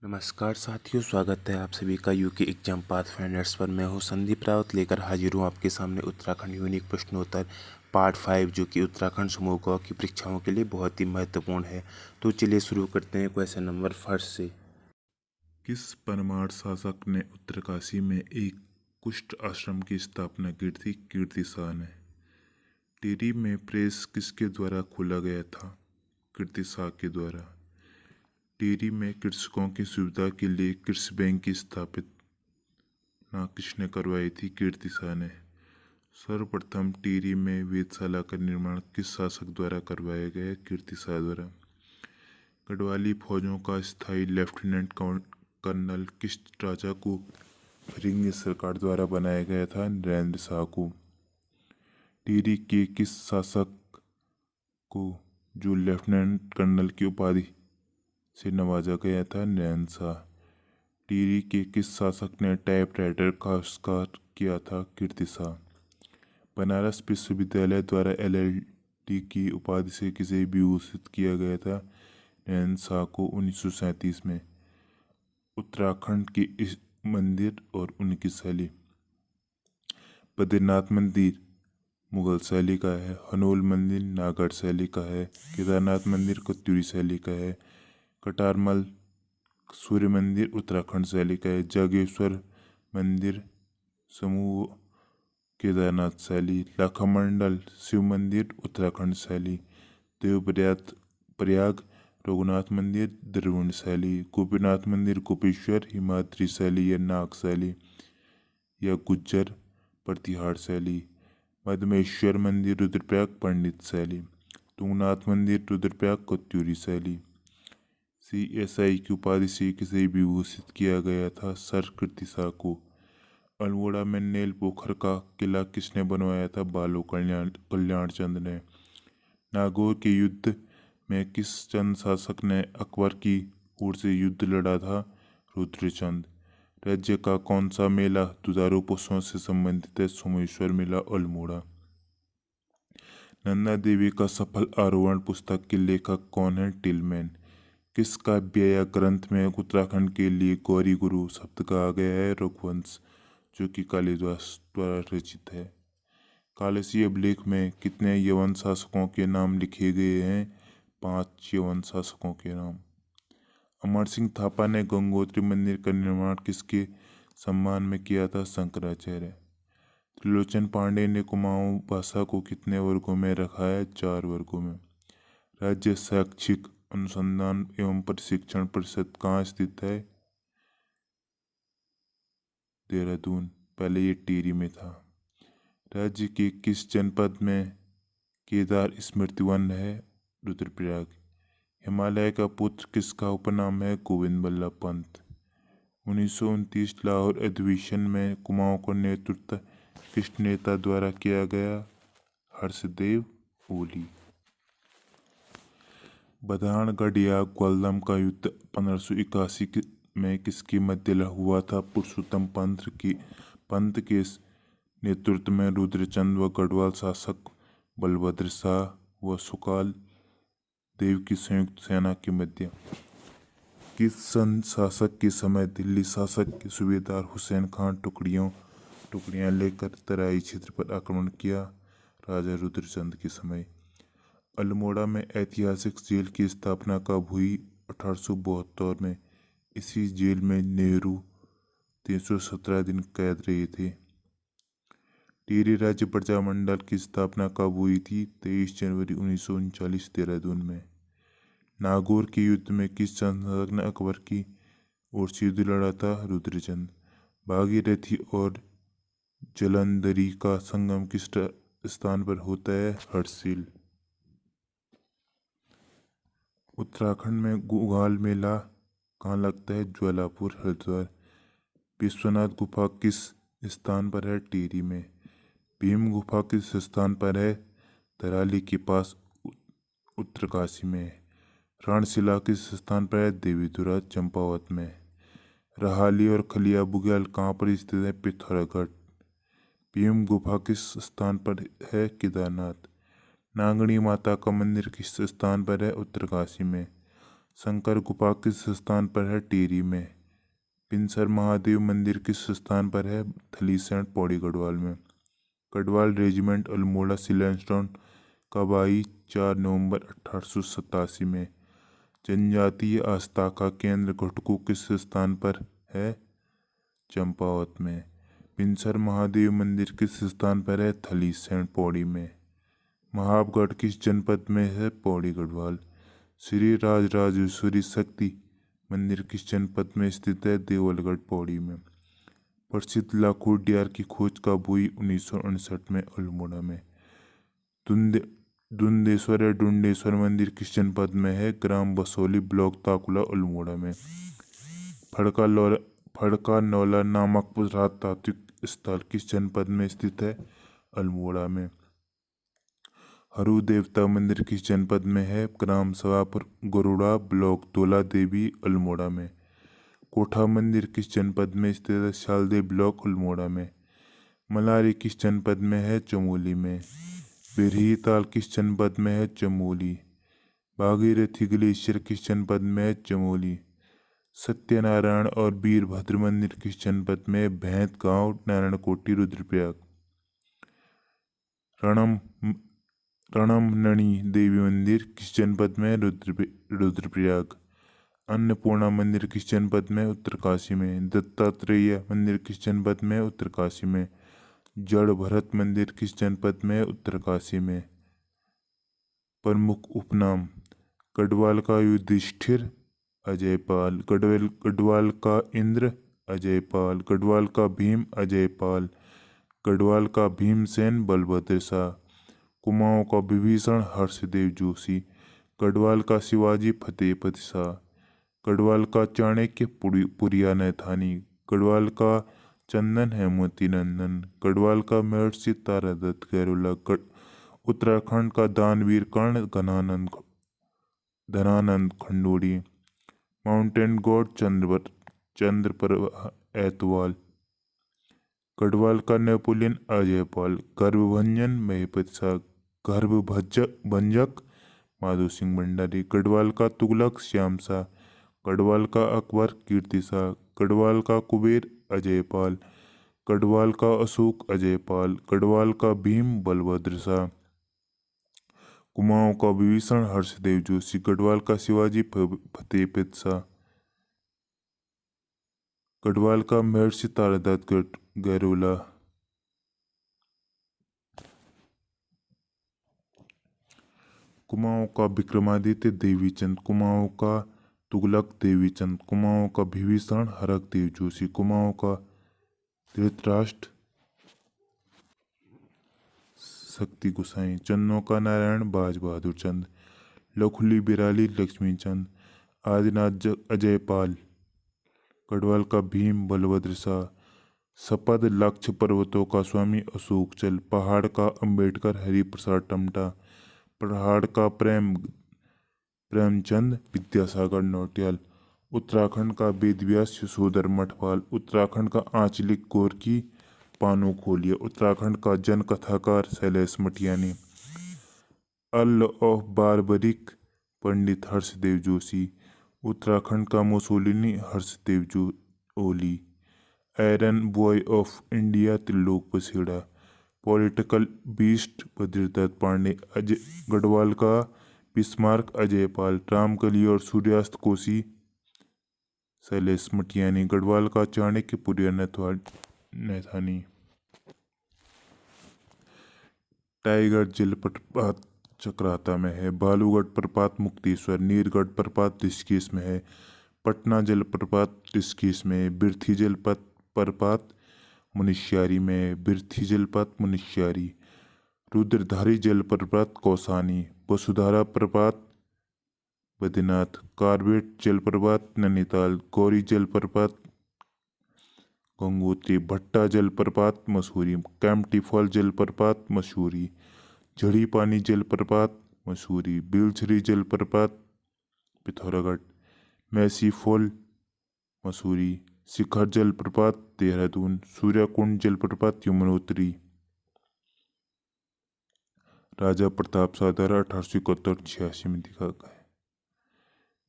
नमस्कार साथियों, स्वागत है आप सभी का यूके एग्जाम पाथफाइंडर्स पर। मैं हूं संदीप रावत, लेकर हाजिर हूं आपके सामने उत्तराखंड यूनिक प्रश्नोत्तर पार्ट 5, जो कि उत्तराखंड समूह क की परीक्षाओं के लिए बहुत ही महत्वपूर्ण है। तो चलिए शुरू करते हैं क्वेश्चन नंबर फर्स्ट से। किस परमार शासक ने उत्तरकाशी में एक कुष्ठ आश्रम की स्थापना की थी? कीर्तिशाह ने। टिहरी में प्रेस किसके द्वारा खोला गया था? कीर्तिशाह के द्वारा। टिहरी में कृषकों की सुविधा के लिए कृषि बैंक की स्थापना किसने करवाई थी? कीर्तिशाह ने। सर्वप्रथम टिहरी में वेधशाला का निर्माण किस शासक द्वारा करवाया गया? कीर्तिशाह द्वारा। गढ़वाली फौजों का स्थायी लेफ्टिनेंट कर्नल किस राजा को फिरंगी सरकार द्वारा बनाया गया था? नरेंद्र शाह को। टिहरी के किस शासक को जो लेफ्टिनेंट कर्नल की उपाधि से नवाजा गया था? नरेंद्र शाह। टिहरी के किस शासक ने टाइपराइटर का आविष्कार किया था? कीर्तिशाह। बनारस विश्वविद्यालय द्वारा LLD की उपाधि से किसे विभूषित किया गया था? नरेंद्र शाह को 1937 में। उत्तराखंड के इस मंदिर और उनकी शैली। बद्रीनाथ मंदिर मुगल शैली का है, हनोल मंदिर नागढ़ शैली का है, केदारनाथ मंदिर कत्यूरी शैली का है, कटारमल सूर्य मंदिर उत्तराखंड शैली का है, जागेश्वर मंदिर समूह केदारनाथ शैली, लाखामंडल शिव मंदिर उत्तराखंड शैली, देवप्रयाग प्रयाग रघुनाथ मंदिर द्रविड़ शैली, गोपीनाथ मंदिर गोपेश्वर हिमाद्री शैली या नाग शैली या गुज्जर प्रतिहार शैली, मधमेश्वर मंदिर रुद्रप्रयाग पंडित शैली, तुंगनाथ मंदिर रुद्रप्रयाग कत्यूरी शैली। CSI की उपाधि से किसे विभूषित किया गया था? सर कीर्तिशाह को। अल्मोड़ा में नेल पोखर का किला किसने बनवाया था? बालो कल्याण चंद ने। नागौर के युद्ध में किस चंद शासक ने अकबर की ओर से युद्ध लड़ा था? रुद्रचंद। राज्य का कौन सा मेला दुधारू पशुओं से संबंधित है? सोमेश्वर मेला अल्मोड़ा। नंदा देवी का सफल आरोहण पुस्तक के लेखक कौन है? टिलमैन। किस काव्य या ग्रंथ में उत्तराखंड के लिए गौरी गुरु शब्द कहा गया है? रघुवंश, जो कि कालिदास द्वारा रचित है। कालसी अभिलेख में कितने यवन शासकों के नाम लिखे गए हैं? 5 यवन शासकों के नाम। अमर सिंह थापा ने गंगोत्री मंदिर का निर्माण किसके सम्मान में किया था? शंकराचार्य। त्रिलोचन पांडे ने कुमाऊं भाषा को कितने वर्गों में रखा है? 4 वर्गों में। राज्य शैक्षिक अनुसंधान एवं प्रशिक्षण परिषद कहाँ स्थित है? देहरादून। पहले ये टिहरी में था। राज्य के किस जनपद में केदार स्मृति वन है? रुद्रप्रयाग। हिमालय का पुत्र किसका उपनाम है? गोविंद बल्लभ पंत। 1929 लाहौर अधिवेशन में कुमाऊं का नेतृत्व किस नेता द्वारा किया गया? हर्षदेव ओली। बधानगढ़ या ग्वालदम का युद्ध 1581 में किसके मध्य हुआ था? पुरुषोत्तम पंत के नेतृत्व में रुद्रचंद व गढ़वाल शासक बलभद्र शाह व सुकाल देव की संयुक्त सेना के मध्य। किस सन शासक के समय दिल्ली शासक के सूबेदार हुसैन खान टुकड़ियां लेकर तराई क्षेत्र पर आक्रमण किया? राजा रुद्रचंद के समय। अल्मोड़ा में ऐतिहासिक जेल की स्थापना कब हुई? 1872 में। इसी जेल में नेहरू 317 दिन कैद रहे थे। टिहरी राज्य प्रजामंडल की स्थापना कब हुई थी? 23 जनवरी 1939 देहरादून में। नागौर के युद्ध में किस शासक ने अकबर की ओर से युद्ध लड़ा था? रुद्रचंद। भागीरथी और जलंधरी का संगम किस स्थान पर होता है? हर्षिल। उत्तराखंड में गुगाल मेला कहाँ लगता है? ज्वालापुर हरिद्वार। विश्वनाथ गुफा किस स्थान पर है? टिहरी में। भीम गुफा किस स्थान पर है? धराली के पास उत्तरकाशी में। रणशिला किस स्थान पर है? देवीधुरा चंपावत में। रहाली और खलिया बुग्याल कहाँ पर स्थित है? पिथौरागढ़। भीम गुफा किस स्थान पर है? केदारनाथ। नागणी माता का मंदिर किस स्थान पर है? उत्तरकाशी में। शंकर गुफा किस स्थान पर है? टिहरी में। पिंसर महादेव मंदिर किस स्थान पर है? थलीसैंण पौड़ी गढ़वाल में। गढ़वाल रेजिमेंट अल्मोड़ा सिलेस्टोन कब आई? 4 नवंबर 1887 में। जनजातीय आस्था का केंद्र घटकू किस स्थान पर है? चंपावत में। पिंसर महादेव मंदिर किस स्थान पर है? थलीसैंण पौड़ी में। महाबगढ़ किस जनपद में है? पौड़ी गढ़वाल। श्री राजराजेश्वरी शक्ति मंदिर किस जनपद में स्थित है? देवलगढ़ पौड़ी में। प्रसिद्ध लाखों डियार की खोज कब हुई? 1959 में अल्मोड़ा में। दुंदेश्वर या डुंडेश्वर मंदिर किस जनपद में है? ग्राम बसोली ब्लॉक ताकुला अल्मोड़ा में। फड़का नौला नामक पुरातात्विक स्थल किस जनपद में स्थित है? अल्मोड़ा में। हरु देवता मंदिर किस जनपद में है? ग्राम सवापुर गरुड़ा ब्लॉक तोला देवी अल्मोड़ा में। कोठा मंदिर किस जनपद में स्थित है? शालदेव ब्लॉक अल्मोड़ा में। मलारी किस जनपद में है? चमोली में। बिरही ताल किस जनपद में है? चमोली। भागीरथी ग्लेशियर किस जनपद में है? चमोली। सत्यनारायण और वीरभद्र मंदिर किस जनपद में? भैंत गांव नारायणकोटि रुद्रप्रयाग। रणमनणी देवी मंदिर किस जनपद में? रुद्रप्रयाग। अन्नपूर्णा मंदिर किस जनपद में? उत्तरकाशी में। दत्तात्रेय मंदिर किस जनपद में? उत्तरकाशी में। जड़ भरत मंदिर किस जनपद में? उत्तरकाशी में। प्रमुख उपनाम: गढ़वाल का युधिष्ठिर, अजयपाल। गढ़वाल का इंद्र, अजयपाल। गढ़वाल का भीम, अजयपाल। गढ़वाल का भीमसेन, बलभद्र शाह। कुमाऊं का विभीषण, हर्षदेव जोशी। गढ़वाल का शिवाजी, फतेहपति शाह। गढ़वाल का चाणक्य, पुरिया नैथानी। गढ़वाल का चंदन है मोती नंदन। गढ़वाल का महर्षि तारादत्त गैरोला। उत्तराखंड का दानवीर कर्ण, धनानंद खंडोड़ी। Mountain god, Chandraprabha Aitwal. गढ़वाल का नेपोलियन, अजयपाल। गर्भभंजन, महिपत शाह। गर्भभंजक, माधो सिंह भंडारी। गढ़वाल का तुगलक, श्याम शाह। गढ़वाल का अकबर, कीर्ति शाह। गढ़वाल का कुबेर, अजयपाल। गढ़वाल का अशोक, अजयपाल। गढ़वाल का भीम, बलभद्र शाह। कुमाऊं का विभीषण, हर्षदेव जोशी। गढ़वाल का शिवाजी, फतेहपत शाह। गढ़वाल का महर्षि तारादत्त गैरोला। कुमाऊं का विक्रमादित्य, देवीचंद। कुमाऊं का तुगलक, देवीचंद। कुमाऊं का विभीषण, हरकदेव जोशी। कुमाऊं का धृतराष्ट्र, शक्ति गोसाई। चंदों का नारायण, बाज बहादुर चंद। लखुली बिराली, लक्ष्मीचंद। आदिनाथ अजयपाल। गढ़वाल का भीम, बलभद्र शाह। सपद लक्ष्य पर्वतों का स्वामी, अशोक चल। पहाड़ का अंबेडकर, हरिप्रसाद टमटा। पहाड़ का प्रेमचंद, विद्यासागर नौटियाल। उत्तराखंड का वेदव्यास, यशोधर मठपाल। उत्तराखंड का आंचलिक गोरकी, पानो खोलिया। उत्तराखंड का जन कथाकार, शैलेश मटियानी। Earl of Barbarik, Pandit Harshdev Joshi. उत्तराखंड का Mussolini, Harshdev Oli. Iron boy of India, Trilok Baseda. Political beast, Badridutt Pande. Garhwal का बिस्मार्क, अजयपाल। रामकली और सूर्यास्त कोसी, शैलेश मटियानी। गढ़वाल का चाणक्य, पुरिया नैथानी। टाइगर जलप्रपात चक्राता में है। बालूगढ़ प्रपात मुक्तेश्वर। नीरगढ़ प्रपात ऋषिकेश में है। पटना जलप्रपात ऋषिकेश में। बिरथी जलप्रपात मुनिस्यारी में। बिरथी जलप्रपात मुनिस्यारी। रुद्रधारी जलप्रपात कौसानी। वसुधारा प्रपात बद्रीनाथ। कार्बेट जलप्रपात नैनीताल। गौरी जलप्रपात गंगोत्री। भट्टा जलप्रपात मसूरी। कैंपटी फॉल जलप्रपात मसूरी। झड़ी पानी जलप्रपात मसूरी। बिलछरी जलप्रपात पिथौरागढ़। मैसी फॉल मसूरी। शिखर जलप्रपात देहरादून। सूर्यकुंड जलप्रपात यमुनोत्री। राजा प्रताप शाह द्वारा 1871-86 में दिखा गया।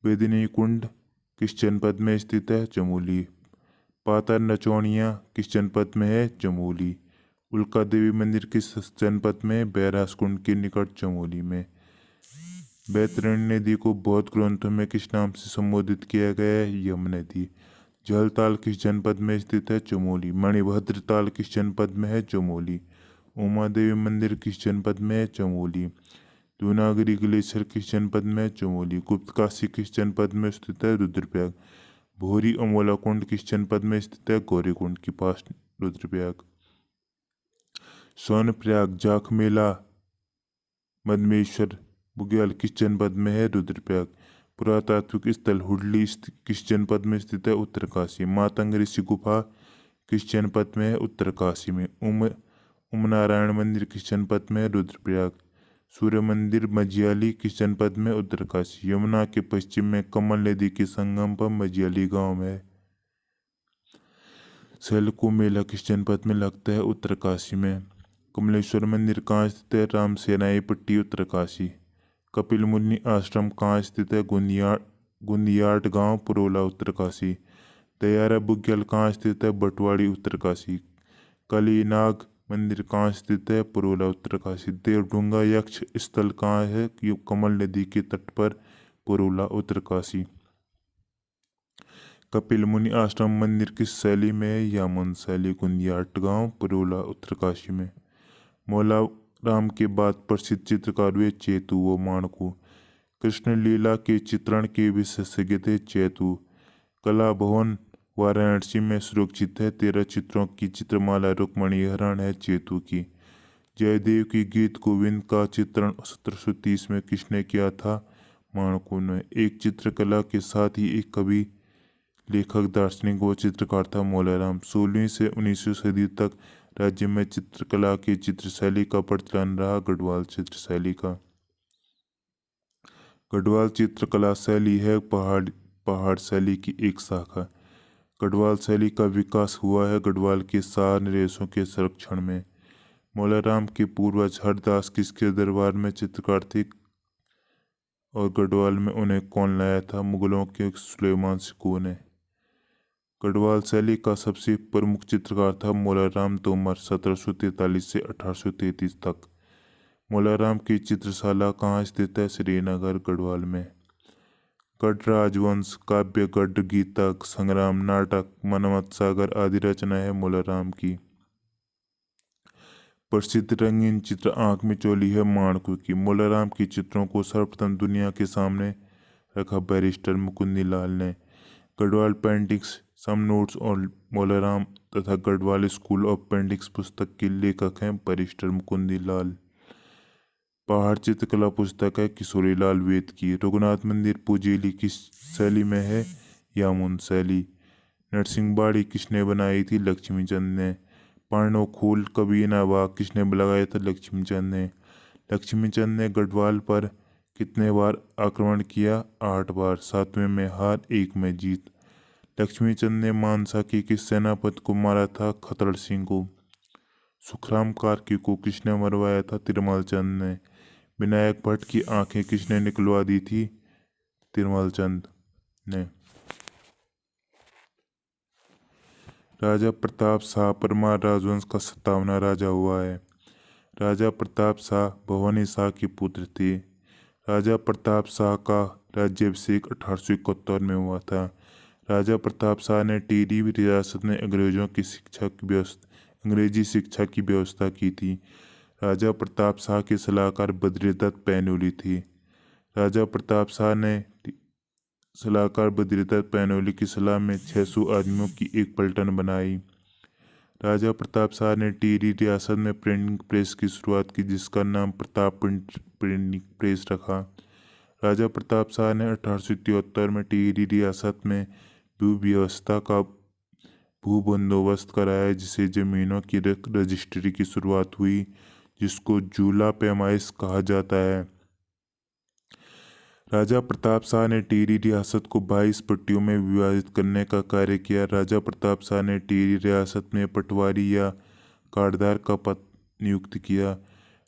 बेदिनी कुंड किस जनपद में स्थित है? चमोली। पातर नचौनिया किस जनपद में है? चमोली। उल्का देवी मंदिर किस जनपद में? बैरास कुंड के निकट चमोली में। बैतरणी नदी को बौद्ध ग्रंथों में किस नाम से संबोधित किया गया है? यम नदी। जलताल किस जनपद में स्थित है? चमोली। मणिभद्र ताल किस जनपद में है? चमोली। उमा देवी मंदिर किस जनपद में है? चमोली। दूनागिरी ग्लेशियर किस जनपद में है? चमोली। गुप्त काशी किस जनपद में स्थित है? रुद्रप्रयाग। भोरी अमोला कुंड किस जनपद में स्थित है? गौरीकुंड के पास रुद्रप्रयाग। सोनप्रयाग जाख मेला मदमेश्वर बुग्याल किस जनपद में है? रुद्रप्रयाग। पुरातात्विक स्थल हुडली किस जनपद में स्थित है? उत्तरकाशी। मातंग ऋषि गुफा किस जनपद में है? उत्तरकाशी में। उम नारायण मंदिर किस जनपद में है? रुद्रप्रयाग। सूर्य मंदिर मजियाली किस जनपद में? उत्तरकाशी। यमुना के पश्चिम में कमल नदी के संगम पर मजियाली गांव में। सैलकू मेला किस जनपद में लगता है? उत्तरकाशी में। कमलेश्वर मंदिर कहाँ स्थित है? रामसेनाई पट्टी उत्तरकाशी। कपिल मुनि आश्रम कहाँ स्थित है? गुंदियाट गांव पुरोला उत्तरकाशी। दयारा बुग्याल कहाँ स्थित है? बटवाड़ी उत्तरकाशी। कलीनाग मंदिर कहाँ स्थित है? पुरोला उत्तरकाशी। देवडूंगा यक्ष स्थल कहाँ है? कमल नदी के तट पर पुरोला उत्तरकाशी। कपिल मुनि आश्रम मंदिर किस शैली में है? यामन शैली। गुंदियाट गांव पुरोला उत्तरकाशी में। मौला राम के बाद प्रसिद्ध चित्रकार हुए चेतु व माणकू। कृष्ण लीला के चित्रण के विशेषज्ञ थे चेतु। कला भवन वाराणसी में सुरक्षित है। 13 चित्रों की चित्रमाला रुक्मणी हरण है चेतु की। जयदेव की गीत गोविंद का चित्रण 1730 में किसने किया था? माणकू ने। एक चित्रकला के साथ ही एक कवि लेखक दार्शनिक व चित्रकार था मौला राम। 16वीं से 19वीं सदी तक राज्य में चित्रकला की चित्रशैली का प्रचलन रहा। गढ़वाल चित्रशैली का। गढ़वाल चित्रकला शैली है पहाड़ शैली की एक शाखा। गढ़वाल शैली का विकास हुआ है गढ़वाल के शाह नरेशों के संरक्षण में। मौला राम के पूर्वज हरदास किसके दरबार में चित्रकार थे और गढ़वाल में उन्हें कौन लाया था? मुगलों के सुलेमान सिक्कू ने। गढ़वाल शैली का सबसे प्रमुख चित्रकार था मौला राम तोमर 1743 से 1833 तक। मौला राम की चित्रशाला कहाँ स्थित है? श्रीनगर गढ़वाल में। गढ़ राजवंश काव्य गढ़ गीता संग्राम नाटक मनमत सागर आदि रचना है मौला राम की। प्रसिद्ध रंगीन चित्र आंख में चोली है माणकू की। मौला राम की चित्रों को सर्वप्रथम दुनिया के सामने रखा बैरिस्टर मुकुंदी लाल ने। गढ़वाल पेंटिंग्स सम नोट्स और मौला राम तथा गढ़वाल स्कूल ऑफ पेंटिंग्स पुस्तक के लेखक हैं बैरिस्टर मुकुंदी लाल। पहाड़ चित्रकला पुस्तक है किशोरी लाल वेद की। रघुनाथ मंदिर पुजेली किस शैली में है? यामुन शैली। नरसिंहबाड़ी किसने बनाई थी? लक्ष्मीचंद ने। पांडव खूल कबीना बाग किसने लगाया था? लक्ष्मीचंद ने। लक्ष्मीचंद ने गढ़वाल पर कितने बार आक्रमण किया? 8 बार। 7वें में हार 1 में जीत। लक्ष्मीचंद ने मानसा के किस सेनापति को मारा था? खतड़ सिंह को। सुखराम कार्की को किसने मरवाया था? तिरमल चंद ने। विनायक भट्ट की आंखें किसने निकलवा दी थी? तिरमल चंद ने। राजा प्रताप शाह परमार राजवंश का 57वां राजा हुआ है। राजा प्रताप शाह भवानी शाह के पुत्र थे। राजा प्रताप शाह का राज्याभिषेक 1871 में हुआ था। राजा प्रताप शाह ने टिहरी रियासत में अंग्रेजी शिक्षा की व्यवस्था की थी। राजा प्रताप शाह के सलाहकार बद्रीदत्त पैन्योली थे। राजा प्रताप शाह ने सलाहकार बद्रीदत्त पैन्योली की सलाह में 600 आदमियों की एक पलटन बनाई। राजा प्रताप शाह ने टिहरी रियासत में प्रिंटिंग प्रेस की शुरुआत की जिसका नाम प्रताप प्रिंटिंग प्रेस रखा। राजा प्रताप शाह ने 1873 में टिहरी रियासत में भू व्यवस्था का भू बंदोबस्त कराया जिसे जमीनों की रजिस्ट्री की शुरुआत हुई जिसको जूला पैमाइश कहा जाता है। राजा प्रताप शाह ने टिहरी रियासत को 22 पट्टियों में विभाजित करने का कार्य किया। राजा प्रताप शाह ने टिहरी रियासत में पटवारी या कार्डदार का पद नियुक्त किया।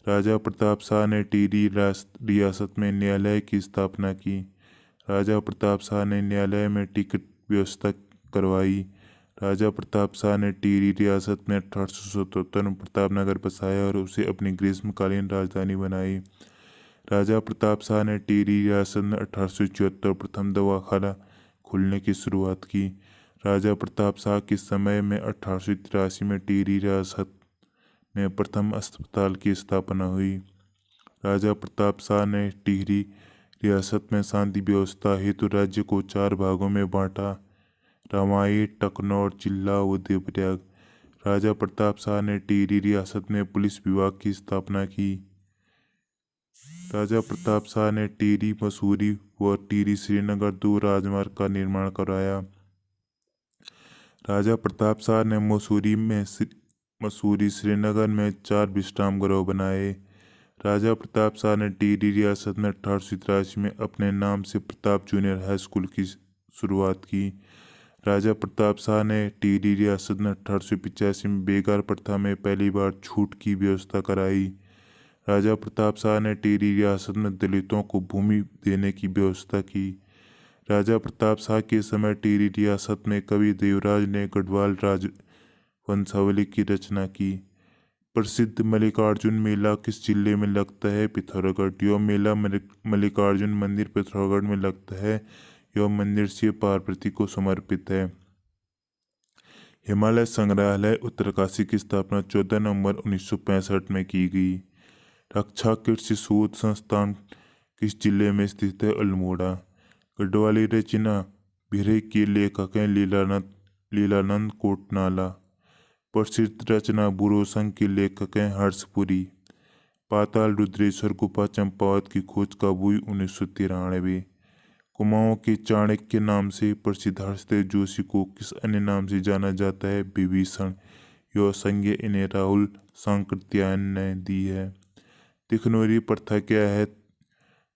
राजा प्रताप शाह ने टिहरी रियासत में न्यायालय की स्थापना की। राजा प्रताप शाह ने न्यायालय में टिकट व्यवस्था करवाई। राजा प्रताप शाह ने टिहरी रियासत में 1877 में प्रतापनगर बसाया और उसे अपनी ग्रीष्मकालीन राजधानी बनाई। राजा प्रताप शाह ने टिहरी रियासत में 1874 प्रथम दवाखाना खोलने की शुरुआत की। राजा प्रताप शाह के समय में 1883 में टिहरी रियासत में प्रथम अस्पताल की स्थापना हुई। राजा प्रताप शाह ने टिहरी रियासत में शांति व्यवस्था हेतु राज्य को 4 भागों में बांटा: रामाई, टकनौर, चिल्ला व देवप्रयाग। राजा प्रताप शाह ने टिहरी रियासत में पुलिस विभाग की स्थापना की। राजा प्रताप शाह ने टिहरी मसूरी व टिहरी श्रीनगर 2 राजमार्ग का निर्माण कराया। राजा प्रताप शाह ने मसूरी श्रीनगर में 4 विश्राम गृह बनाए। राजा प्रताप शाह ने टिहरी रियासत में 1883 में अपने नाम से प्रताप जूनियर हाई स्कूल की शुरुआत की। राजा प्रताप शाह ने टिहरी रियासत में 1885 में बेगार प्रथा में पहली बार छूट की व्यवस्था कराई। राजा प्रताप शाह ने टिहरी रियासत में दलितों को भूमि देने की व्यवस्था की। राजा प्रताप शाह के समय टिहरी रियासत में कवि देवराज ने गढ़वाल राजवंशावली की रचना की। प्रसिद्ध मल्लिकार्जुन मेला किस जिले में लगता है? पिथौरागढ़। यह मेला मल्लिकार्जुन मंदिर पिथौरागढ़ में लगता है। यह मंदिर शिव पार्वती को समर्पित है। हिमालय संग्रहालय उत्तरकाशी की स्थापना 14 नवंबर 1965 में की गई। रक्षा कृषि शोध संस्थान किस जिले में स्थित है? अल्मोड़ा। गढ़वाली रचना भिरे के लेखक हैं लीलानंद कोटनाला। प्रसिद्ध रचना बुरोशंख के लेखक हैं हर्षपुरी। पाताल रुद्रेश्वर गुफा चंपावत की खोज कब हुई? 1993। कुमाऊं के चाणक्य नाम से प्रसिद्ध हर्षदेव जोशी को किस अन्य नाम से जाना जाता है? विभीषण। यह संज्ञा इन्हें राहुल सांकृत्यायन ने दी है। दिखनौरी प्रथा क्या है?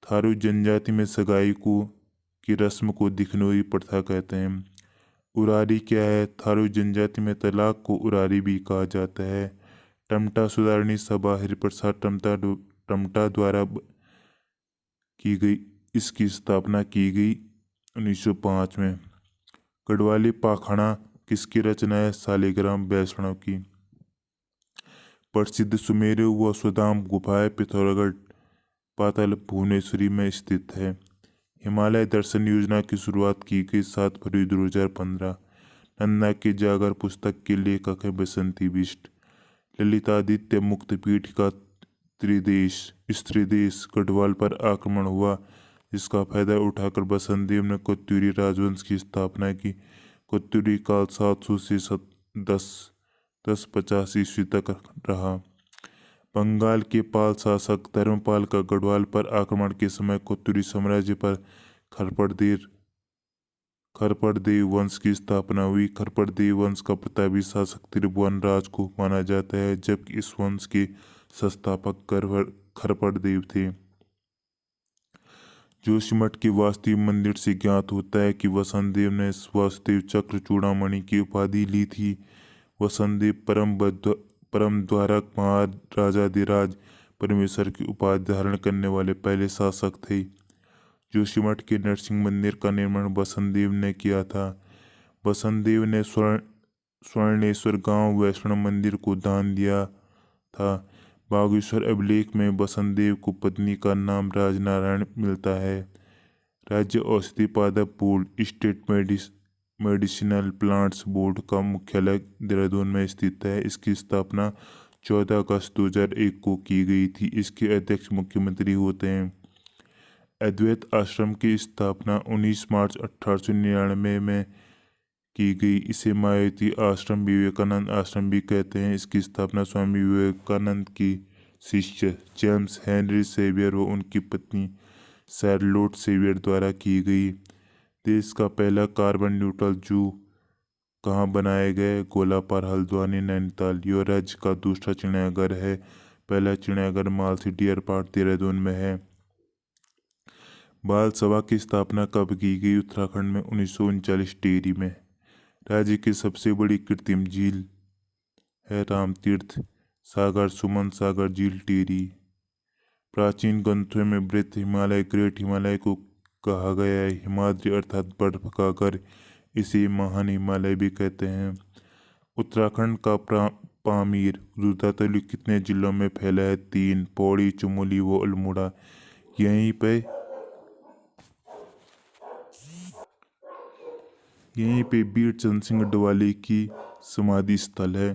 थारू जनजाति में सगाई की रस्म को दिखनौरी प्रथा कहते हैं। उरारी क्या है? थारू जनजाति में तलाक को उरारी भी कहा जाता है। टमटा सुधारणी सभा हरिप्रसाद टमटा द्वारा की गई। इसकी स्थापना की गई 1905 में। गढ़वाली पाखड़ा किसकी रचना है? शालिग्राम वैष्णव की। प्रसिद्ध सुमेरु व स्वधाम गुफाएं पिथौरागढ़ पाताल भुवनेश्वरी में स्थित है। हिमालय दर्शन योजना की शुरुआत की गई 7 फरवरी 2015। नंदा के जागर पुस्तक के लेखक है बसंती बिष्ट। ललितादित्य मुक्तपीठ का स्त्रीदेश गढ़वाल पर आक्रमण हुआ, जिसका फायदा उठाकर बसंत देव ने कोत्तूरी राजवंश की स्थापना की। कोत्तूरी काल 700 से 1050 ईस्वी तक रहा। बंगाल के पाल शासक धर्मपाल का गढ़वाल पर आक्रमण के समय कोत्तूरी साम्राज्य पर खरपड़देव वंश की स्थापना हुई। खरपड़देव वंश का प्रतापी शासक त्रिभुवन राज को माना जाता है, जबकि इस वंश के संस्थापक खरपड़देव थे। जोशीमठ के वासुदेव मंदिर से ज्ञात होता है कि वसंतदेव ने वासुदेव चक्र चूड़ामणि की उपाधि ली थी। वसंतदेव परम द्वारक महाराजाधिराज परमेश्वर की उपाधि धारण करने वाले पहले शासक थे। जोशीमठ के नरसिंह मंदिर का निर्माण बसंतदेव ने किया था। बसंतदेव ने स्वर्णेश्वर गांव वैष्णव मंदिर को दान दिया था। बागेश्वर अभिलेख में बसंतदेव को पत्नी का नाम राजनारायण मिलता है। राज्य औषधि पादप board state medicinal plants board का मुख्यालय देहरादून में स्थित है। इसकी स्थापना 14 अगस्त 2001 को की गई थी। इसके अध्यक्ष मुख्यमंत्री होते हैं। अद्वैत आश्रम की स्थापना 19 मार्च 1899 में की गई। इसे मायावती आश्रम, विवेकानंद आश्रम भी कहते हैं। इसकी स्थापना स्वामी विवेकानंद की शिष्य जेम्स हेनरी सेवियर व उनकी पत्नी शैरलोट सेवियर द्वारा की गई। देश का पहला कार्बन न्यूट्रल जू कहाँ बनाया गया? गोलापार, हल्द्वानी, नैनीताल। यह राज्य का दूसरा चिड़ियाघर है। पहला चिड़ियाघर मालसी डियर पार्क देहरादून में है। बाल सभा की स्थापना कब की गई? उत्तराखंड में 1939 टिहरी में। राज्य की सबसे बड़ी कृत्रिम झील है रामतीर्थ सागर सुमन सागर झील टिहरी। प्राचीन ग्रंथों में ग्रेट हिमालय को कहा गया है। हिमाद्री अर्थात बर्फ का घर, इसे महान हिमालय भी कहते हैं। उत्तराखंड का पामीर रुद्रतालु कितने जिलों में फैला है? 3, पौड़ी, चमोली व अल्मोड़ा। यहीं पे वीर चंद्र सिंह डवाली की समाधि स्थल है।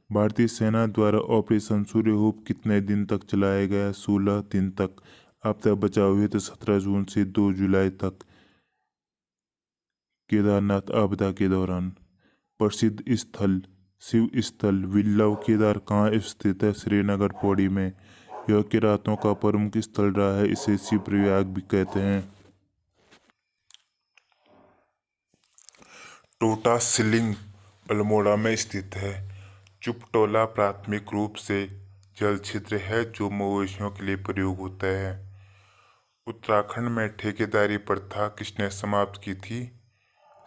भारतीय सेना द्वारा ऑपरेशन सूर्यहूप कितने दिन तक चलाया गया? 16 दिन तक। आपदा बचाव हेतु 17 जून से 2 जुलाई तक। केदारनाथ आपदा के दौरान। प्रसिद्ध स्थल शिव स्थल विल्लव केदार कहाँ स्थित है? श्रीनगर पौड़ी में। यह किरातों का प्रमुख स्थल रहा है, इसे शिव प्रयाग भी कहते हैं। टोटा सिलिंग अल्मोड़ा में स्थित है। चुपटोला प्राथमिक रूप से जल क्षेत्र है जो मवेशियों के लिए प्रयोग होता है। उत्तराखंड में ठेकेदारी प्रथा किसने समाप्त की थी?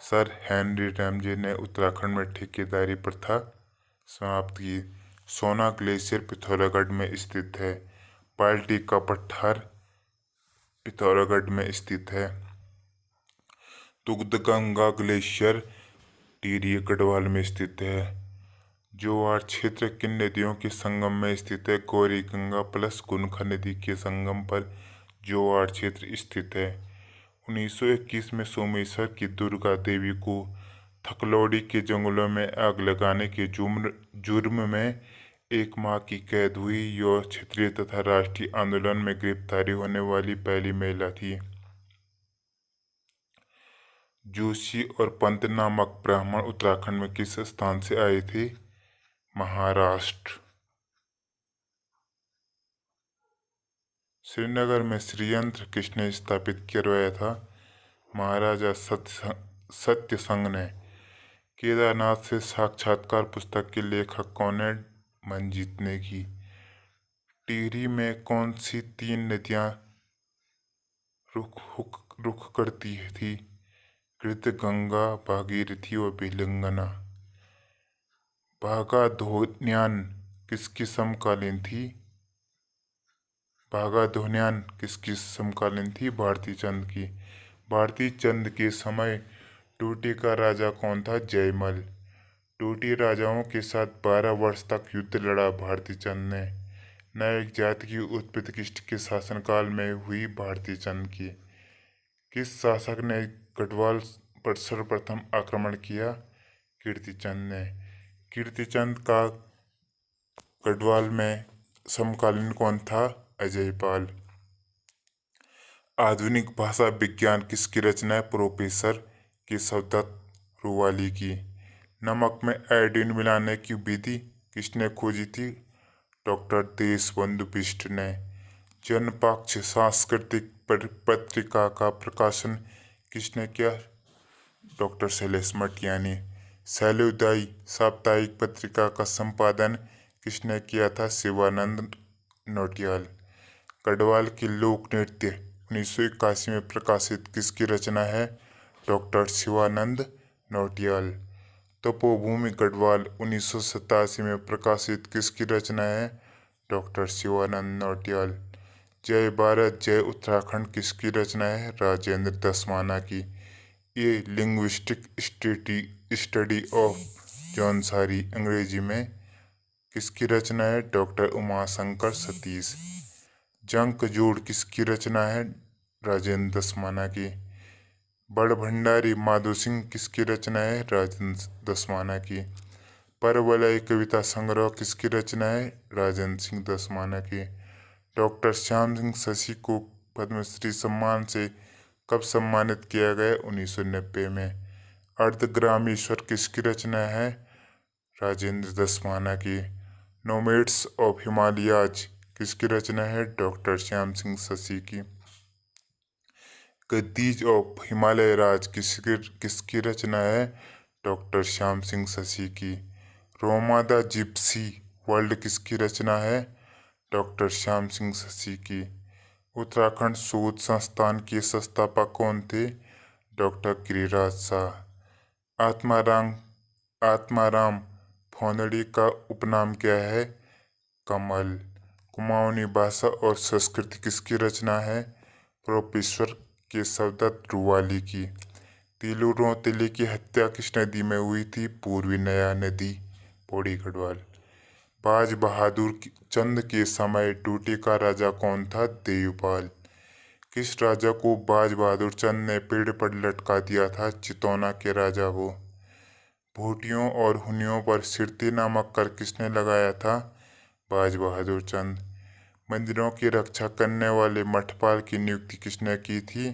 सर हेनरी रैमजे ने उत्तराखंड में ठेकेदारी प्रथा समाप्त की। सोना ग्लेशियर पिथौरागढ़ में स्थित है। बाल्टी का पठार पिथौरागढ़ में स्थित है। दुग्धगंगा ग्लेशियर टिहरी गढ़वाल में स्थित है। जोवार क्षेत्र किन नदियों के संगम में स्थित है? गौरी गंगा प्लस गुनखा नदी के संगम पर जोवार क्षेत्र स्थित है। 1921 में सोमेश्वर की दुर्गा देवी को थकलौड़ी के जंगलों में आग लगाने के जुर्म में 1 माह की कैद हुई। यह क्षेत्रीय तथा राष्ट्रीय आंदोलन में गिरफ्तारी होने वाली पहली महिला थी। जोशी और पंत नामक ब्राह्मण उत्तराखंड में किस स्थान से आए थे? महाराष्ट्र। श्रीनगर में श्रीयंत्र किसने स्थापित करवाया था? महाराजा सत्यसंग ने। केदारनाथ से साक्षात्कार पुस्तक के लेखक कौन है? मंजीत नेगी। टिहरी में कौन सी 3 नदियां रुख करती थी? कृत, गंगा, भागीरथी और बिलंगना। भागाधोन्यान किसकी समकालीन थी? भारती चंद की। भारती चंद के समय टूटी का राजा कौन था? जयमल। टूटी राजाओं के साथ 12 वर्ष तक युद्ध लड़ा भारती चंद ने। नायक जाति की उत्पत्ति किसके शासनकाल में हुई? भारती चंद की। किस शासक ने गढ़वाल पर सर्वप्रथम आक्रमण किया? कीर्तिचंद ने। कीर्तिचंद का गढ़वाल में समकालीन कौन था? अजयपाल। आधुनिक भाषा विज्ञान किसकी रचना है? प्रोफेसर केशवदत्त रुवाली की। नमक में आयोडीन मिलाने की विधि किसने खोजी थी? डॉक्टर देशबंधु बिष्ट ने। जनपक्ष सांस्कृतिक पत्रिका का प्रकाशन किसने किया? डॉक्टर शैलेश मटियानी। शैलोदय साप्ताहिक पत्रिका का संपादन किसने किया था? शिवानंद नौटियाल। गढ़वाल की लोक नृत्य 1981 में प्रकाशित किसकी रचना है? डॉक्टर शिवानंद नौटियाल। तपोभूमि गढ़वाल 1987 में प्रकाशित किसकी रचना है? डॉक्टर शिवानंद नौटियाल। जय भारत जय उत्तराखंड किसकी रचना है? राजेंद्र दसमाना की। ये लिंग्विस्टिक स्टडी ऑफ जौनसारी अंग्रेजी में किसकी रचना है? डॉक्टर उमाशंकर सतीश। जंक जोड़ किसकी रचना है? राजेंद्र दसमाना की। बड़ भंडारी माधो सिंह किसकी रचना है? राजेंद्र दसमाना की। परवलय कविता संग्रह किसकी रचना है? राजेंद्र सिंह दसमाना की। डॉक्टर श्याम सिंह शशि को पद्मश्री सम्मान से कब सम्मानित किया गया? 1990 में। अर्धग्रामीश्वर किसकी रचना है? राजेंद्र दसमाना की। नोमेड्स ऑफ हिमालयाज किसकी रचना है? डॉक्टर श्याम सिंह शशि की। गद्दीज ऑफ हिमालय राज किसकी रचना है? डॉक्टर श्याम सिंह शशि की। रोमा द जिप्सी वर्ल्ड किसकी रचना है? डॉक्टर श्याम सिंह शशि की। उत्तराखंड शोध संस्थान के संस्थापक कौन थे? डॉक्टर गिरिराज शाह। आत्माराम फोंदड़ी का उपनाम क्या है? कमल। कुमाऊनी भाषा और संस्कृति किसकी रचना है? प्रोफेसर केशवदत्त रुवाली की। तिलू रोतेली की हत्या किस नदी में हुई थी? पूर्वी नया नदी, पौड़ी गढ़वाल। बाज बहादुर चंद के समय टूटी का राजा कौन था? देवपाल। किस राजा को बाज बहादुर चंद ने पेड़ पर लटका दिया था? चितौना के राजा वो। भूटियों और हुनियों पर सिरती नामक कर किसने लगाया था? बाज बहादुर चंद। मंदिरों की रक्षा करने वाले मठपाल की नियुक्ति किसने की थी?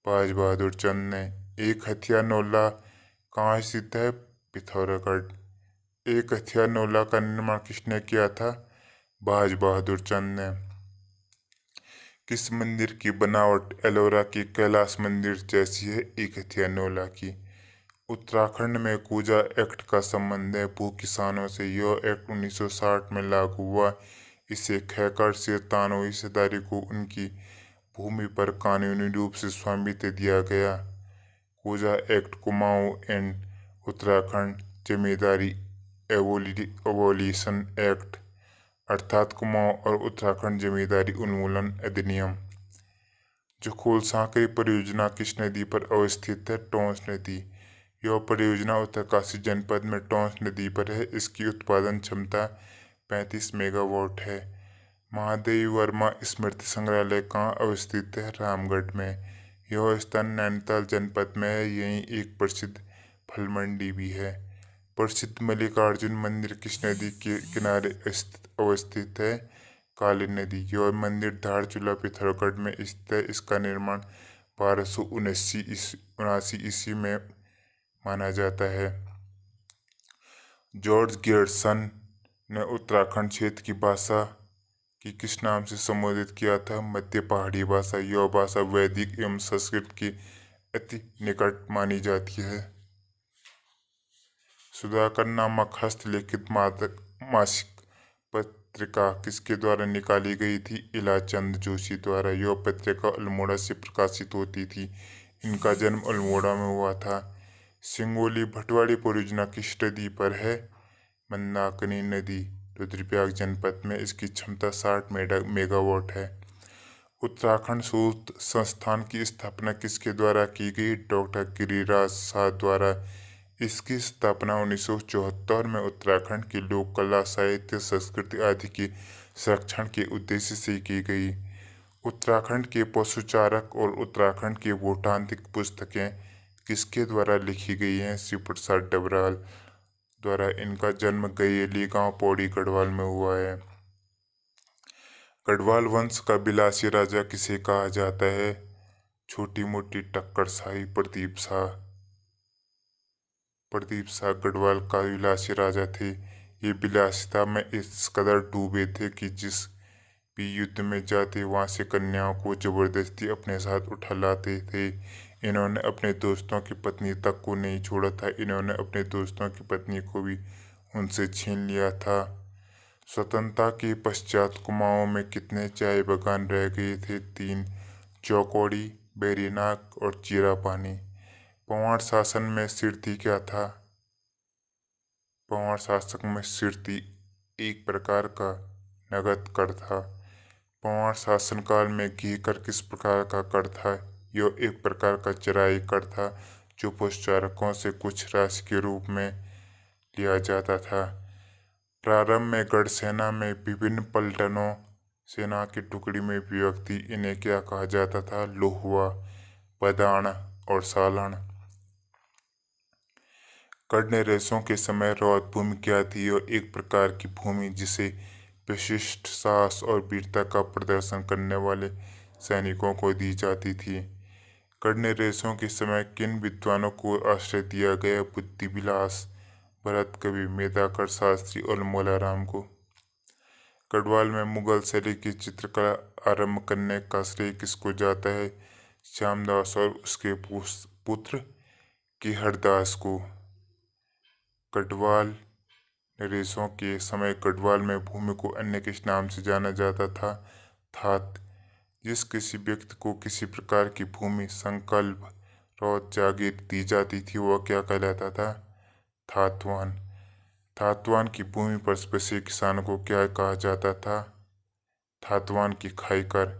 बाज बहादुर चंद ने। एक हथिया नौला कहाँ स्थित है? पिथौरागढ़। एक हथिया नौला का निर्माण किसने किया था? बाज बहादुर चंद ने। किस मंदिर की बनावट एलोरा की कैलाश मंदिर जैसी है? एक हथिया नौला की। उत्तराखंड में कूजा एक्ट का संबंध है भू किसानों से। यह एक्ट 1960 में लागू हुआ। इसे खैकर से तानो हिस्सेदारी को उनकी भूमि पर कानूनी रूप से स्वामित्व दिया गया। KUZA act Kumaon and Uttarakhand zamindari abolition act अर्थात कुमाऊं और उत्तराखंड जमींदारी उन्मूलन अधिनियम। जखोल सांकरी परियोजना किस नदी पर अवस्थित है? टोंस नदी। यह परियोजना उत्तरकाशी जनपद में टोंस नदी पर है। इसकी उत्पादन क्षमता 35 मेगावाट है। महादेवी वर्मा स्मृति संग्रहालय कहाँ अवस्थित है? रामगढ़ में। यह स्थान नैनीताल जनपद में है। यहीं एक प्रसिद्ध फल मंडी भी है। प्रसिद्ध मल्लिकार्जुन मंदिर किस नदी के किनारे अवस्थित है? काली नदी। यह मंदिर धारचूला पिथौरागढ़ में स्थित है। इसका निर्माण 1279 ईस्वी में माना जाता है। जॉर्ज गियर्सन ने उत्तराखंड क्षेत्र की भाषा की किस नाम से संबोधित किया था? मध्य पहाड़ी भाषा। यह भाषा वैदिक एवं संस्कृत की अति निकट मानी जाती है। सुधाकर नामक हस्तलिखित मासिक पत्रिका किसके द्वारा निकाली गई थी? इलाचंद जोशी द्वारा। यह पत्रिका अल्मोड़ा से प्रकाशित होती थी। इनका जन्म अल्मोड़ा में हुआ था। सिंगोली भटवाड़ी परियोजना किस नदी पर है? मंदाकिनी नदी, रुद्रप्रयाग जनपद में। इसकी क्षमता 60 मेगावाट है। उत्तराखंड शोध संस्थान की स्थापना किसके द्वारा की गई? डॉक्टर गिरिराज शाह द्वारा। इसकी स्थापना 1974 में उत्तराखंड की लोक कला, साहित्य, संस्कृति आदि के संरक्षण के उद्देश्य से की गई। उत्तराखंड के पशुचारक और उत्तराखंड की भूतांत्रिक पुस्तकें किसके द्वारा लिखी गई हैं? शिव प्रसाद डबराल द्वारा। इनका जन्म गयेली गांव पौड़ी गढ़वाल में हुआ है। गढ़वाल वंश का बिलासी राजा किसे कहा जाता है? छोटी मोटी टक्करशाही प्रदीप शाह। प्रदीप शाह गढ़वाल का विलासी राजा थे। ये विलासिता में इस कदर डूबे थे कि जिस भी युद्ध में जाते वहां से कन्याओं को जबरदस्ती अपने साथ उठा लाते थे। इन्होंने अपने दोस्तों की पत्नी तक को नहीं छोड़ा था। इन्होंने अपने दोस्तों की पत्नी को भी उनसे छीन लिया था। स्वतंत्रता के पश्चात कुमाऊं में कितने चाय बागान रह गए थे? 3। चौकौड़ी, बेरीनाग और चीरापानी। पंवाड़ शासन में सिरती क्या था? पंवाड़ शासक में सिरती एक प्रकार का नगद कर था। पंवाड़ शासनकाल में घी कर किस प्रकार का कर था? यह एक प्रकार का चराई कर था जो पशुचारकों से कुछ राशि के रूप में लिया जाता था। प्रारंभ में गढ़ सेना में विभिन्न पलटनों सेना की टुकड़ी में विभक्ति इन्हें क्या कहा जाता था? लोहुआ, पदाण और सालण। कर्णरेशों के समय रौद भूमि क्या थी? और एक प्रकार की भूमि जिसे विशिष्ट साहस और वीरता का प्रदर्शन करने वाले सैनिकों को दी जाती थी। कर्णरेशों के समय किन विद्वानों को आश्रय दिया गया? बुद्धि विलास, भरत कवि, मेधाकर शास्त्री और मोलाराम को। गढ़वाल में मुगल शैली की चित्रकला आरंभ करने का श्रेय किसको जाता है? श्यामदास और उसके पुत्र किहरदास को। गढ़वाल नरेशों के समय गढ़वाल में भूमि को अन्य किस नाम से जाना जाता था? थात। जिस किसी व्यक्ति को किसी प्रकार की भूमि, संकल्प, रौद, जागीर दी जाती थी वह क्या कहलाता था? थातवान। थातवान की भूमि पर बसे किसानों को क्या कहा जाता था? थातवान की खाई कर।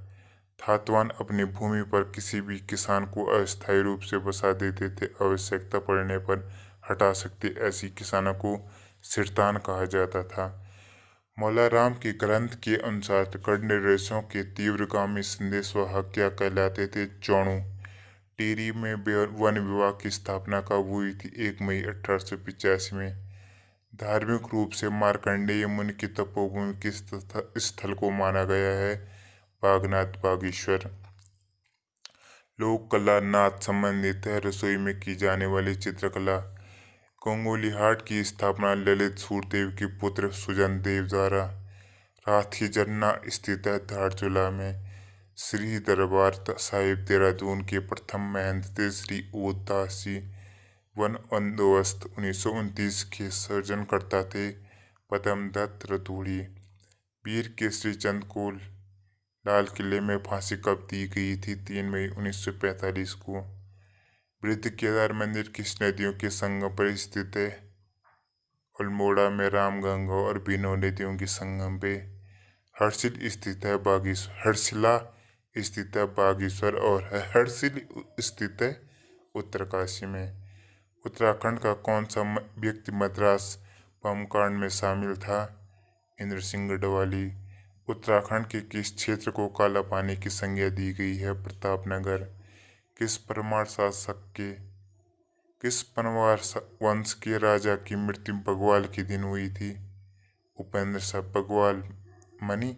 थातवान अपनी भूमि पर किसी भी किसान को अस्थायी रूप से बसा देते थे। आवश्यकता पड़ने पर हटा सकते ऐसी किसानों को सिरतान कहा जाता था। मौलाराम के ग्रंथ के अनुसार गढ़ नरेशों के तीव्रगामी संदेशवाहक क्या कहलाते थे? चौणू। टिहरी में वन विभाग की स्थापना कब हुई थी? 1 मई 1885 में। धार्मिक रूप से मार्कंडेय मुनि की तपोभूमि किस स्थल को माना गया है? बागनाथ बागेश्वर। लोक कला नाच संबंधित है। रसोई में की जाने वाली चित्रकला। गंगोलीहाट की स्थापना ललित सूरदेव के पुत्र सुजन देव द्वारा। राथी झरना स्थित है धारचूला में। श्री दरबार साहिब देहरादून के प्रथम महंत थे श्री ओदास जी। वन बंदोबस्त 1929 के सर्जनकर्ता थे पद्मदत्त रतूड़ी। वीर केसरी चंद को लाल किले में फांसी कब दी गई थी? 3 मई 1945 को। वृद्ध केदार मंदिर किस नदियों के संगम पर स्थित है? अल्मोड़ा में रामगंगा और बीनो नदियों के संगम पे। हर्षिल स्थित है बागेश्वर। हर्षिला स्थित है बागेश्वर और हर्षिल स्थित है उत्तरकाशी में। उत्तराखंड का कौन सा व्यक्ति मद्रास बम कांड में शामिल था? इंद्र सिंह गढ़वाली। उत्तराखंड के किस क्षेत्र को काला पानी की संज्ञा दी गई है? प्रतापनगर। किस परमार वंश के राजा की मृत्यु बग्वाल के दिन हुई थी? उपेंद्र शाह बग्वाल। मनी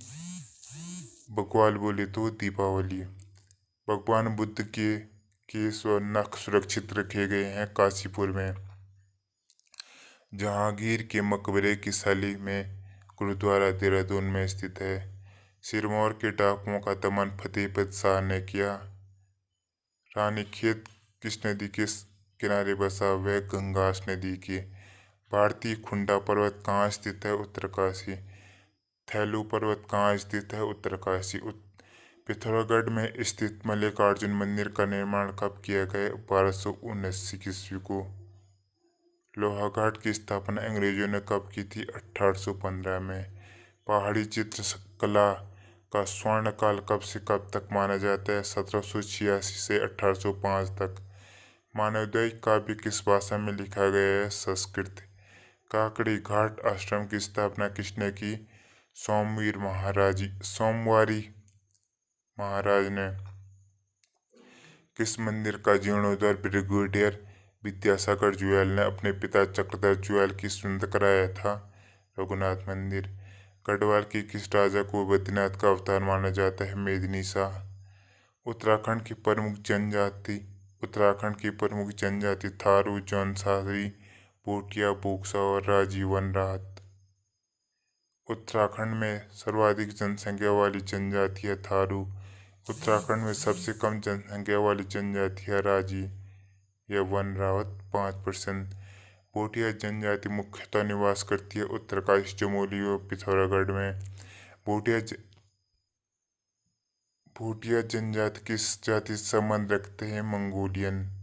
बग्वाल बोले तो दीपावली। भगवान बुद्ध के केश व नख सुरक्षित रखे गए हैं काशीपुर में। जहांगीर के मकबरे की शैली में गुरुद्वारा देहरादून में स्थित है। सिरमौर के डाकुओं का दमन फतेहपत शाह ने किया। रानीखेत किस नदी के किनारे बसा? वह गंगास नदी के। भारतीय खुंडा पर्वत कहाँ स्थित है? उत्तरकाशी। थैलू पर्वत कहाँ स्थित है? उत्तरकाशी। पिथौरागढ़ में स्थित मल्लिकार्जुन मंदिर का निर्माण कब किया गया? 1279 ईस्वी को। लोहाघाट की स्थापना अंग्रेजों ने कब की थी? 1815 में। पहाड़ी चित्रकला का स्वर्ण काल कब से कब तक माना जाता है? 1786 से 1805 तक। मानवोदय काव्य किस भाषा में लिखा गया है? संस्कृत। काकड़ी घाट आश्रम की स्थापना किसने की? सोमवारी महाराज ने। किस मंदिर का जीर्णोद्धार ब्रिगेडियर विद्यासागर जुयाल ने अपने पिता चक्रधर जुयाल की सुंदर कराया था? रघुनाथ मंदिर। गढ़वाल के किस राजा को बद्रीनाथ का अवतार माना जाता है? मेदिनी शाह। उत्तराखंड की प्रमुख जनजाति थारू, जौनसारी, भोटिया, बोक्सा और राजी वनरात। उत्तराखंड में सर्वाधिक जनसंख्या वाली जनजाति है थारू। उत्तराखंड में सबसे कम जनसंख्या वाली जनजाति है राजी या वनरावत 5%। भोटिया जनजाति मुख्यतः निवास करती है उत्तरकाशी, चमोली और पिथौरागढ़ में। भोटिया जनजाति किस जाति से संबंध रखते हैं? मंगोलियन।